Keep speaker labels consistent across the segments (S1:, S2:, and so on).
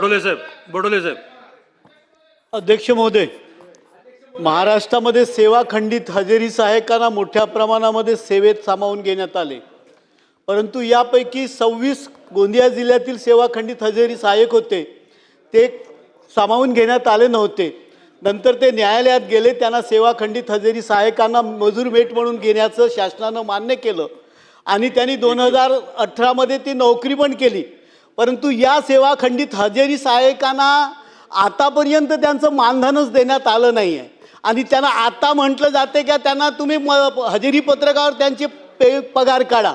S1: बडोले साहेब.
S2: अध्यक्ष महोदय, महाराष्ट्रामध्ये सेवा खंडित हजेरी सहायकांना मोठ्या प्रमाणामध्ये सेवेत सामावून घेण्यात आले, परंतु यापैकी 26 गोंदिया जिल्ह्यातील सेवा खंडित हजेरी सहायक होते ते सामावून घेण्यात आले नव्हते. नंतर ते न्यायालयात गेले. त्यांना सेवा खंडित हजेरी सहायकांना मजूर भेट म्हणून घेण्याचं शासनानं मान्य केलं आणि त्यांनी 2018 ती नोकरी पण केली. परंतु या सेवा खंडित हजेरी सहायकांना आतापर्यंत त्यांचं मानधनच देण्यात आलं नाही आहे आणि त्यांना आता म्हटलं जाते की त्यांना तुम्ही हजेरी पत्रकावर त्यांचे पगार काढा.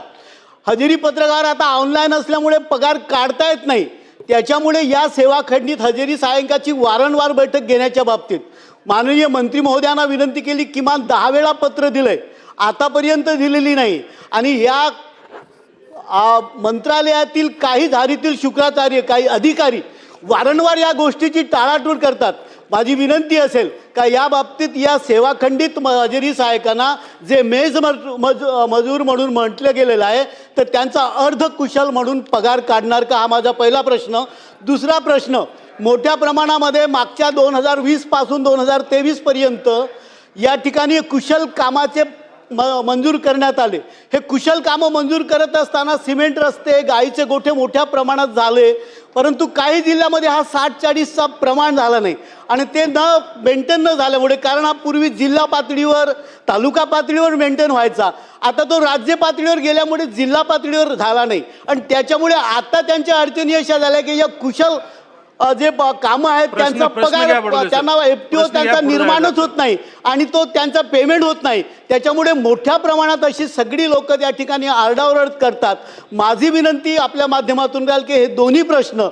S2: हजेरी पत्रकावर आता ऑनलाईन असल्यामुळे पगार काढता येत नाही. त्याच्यामुळे या सेवा खंडित हजेरी सहायकाची वारंवार बैठक घेण्याच्या बाबतीत माननीय मंत्री महोदयांना विनंती केली. किमान 10 वेळा पत्र दिलंय, आतापर्यंत दिलेली नाही. आणि या मंत्रालयातील काही धारीतील शुक्राचार्य, काही अधिकारी वारंवार या गोष्टीची टाळाटूळ करतात. माझी विनंती असेल का या बाबतीत या सेवा खंडित हजेरी सहायकांना जे मजूर म्हणून म्हटलं गेलेलं आहे तर त्यांचा अर्धकुशल म्हणून पगार काढणार का, हा माझा पहिला प्रश्न. दुसरा प्रश्न, मोठ्या प्रमाणामध्ये मागच्या 2020 पासून 2023 पर्यंत या ठिकाणी कुशल कामाचे मंजूर करण्यात आले. हे कुशल कामं मंजूर करत असताना सिमेंट रस्ते, गाईचे गोठे मोठ्या प्रमाणात झाले, परंतु काही जिल्ह्यामध्ये हा 60-40चा प्रमाण झाला नाही आणि ते मेंटेन न झाल्यामुळे, कारण हा पूर्वी जिल्हा पातळीवर, तालुका पातळीवर मेंटेन व्हायचा, आता तो राज्य पातळीवर गेल्यामुळे जिल्हा पातळीवर झाला नाही आणि त्याच्यामुळे आता त्यांच्या अडचणी अशा झाल्या की या कुशल जे कामं आहेत त्यांचा पगार, त्यांना एफटीओ त्यांचा निर्माणच होत नाही आणि तो त्यांचा पेमेंट होत नाही. त्याच्यामुळे मोठ्या प्रमाणात अशी सगळी लोक त्या ठिकाणी आरडाओरड करतात. माझी विनंती आपल्या माध्यमातून राहील की हे दोन्ही प्रश्न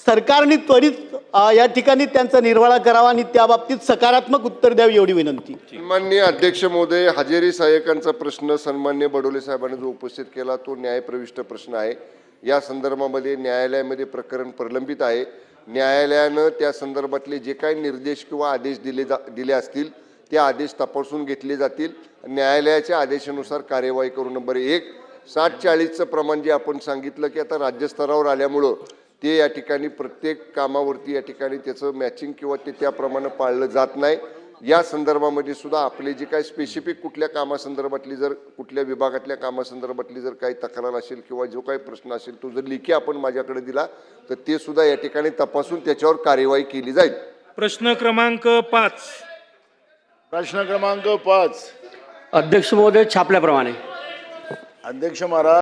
S2: सरकारने त्वरित या ठिकाणी त्यांचा निर्वाळा करावा आणि त्या बाबतीत सकारात्मक उत्तर द्यावे एवढी विनंती.
S3: सन्माननीय अध्यक्ष महोदय, हजेरी सहायकांचा प्रश्न सन्माननीय बडोले साहेबांनी जो उपस्थित केला तो न्यायप्रविष्ट प्रश्न आहे. या संदर्भामध्ये न्यायालयामध्ये प्रकरण प्रलंबित आहे. न्यायालयानं त्या संदर्भातले जे काही निर्देश किंवा आदेश दिले असतील ते आदेश तपासून घेतले जातील. न्यायालयाच्या आदेशानुसार कार्यवाही करू. नंबर 1, 60-40चं प्रमाण जे आपण सांगितलं की आता राज्यस्तरावर आल्यामुळं ते या ठिकाणी प्रत्येक कामावरती या ठिकाणी त्याचं मॅचिंग किंवा ते त्याप्रमाणे पाळलं जात नाही. या संदर्भामध्ये सुद्धा आपले जे काही स्पेसिफिक कुठल्या कामासंदर्भातली, जर कुठल्या विभागातल्या कामासंदर्भातली जर काही तक्रार असेल किंवा जो काही प्रश्न असेल तो जर लेखी आपण माझ्याकडे दिला तर ते सुद्धा या ठिकाणी तपासून त्याच्यावर कार्यवाही केली जाईल.
S1: प्रश्न क्रमांक 5.
S4: प्रश्न क्रमांक 5.
S5: अध्यक्ष महोदय, छापल्याप्रमाणे
S4: अध्यक्ष महाराज.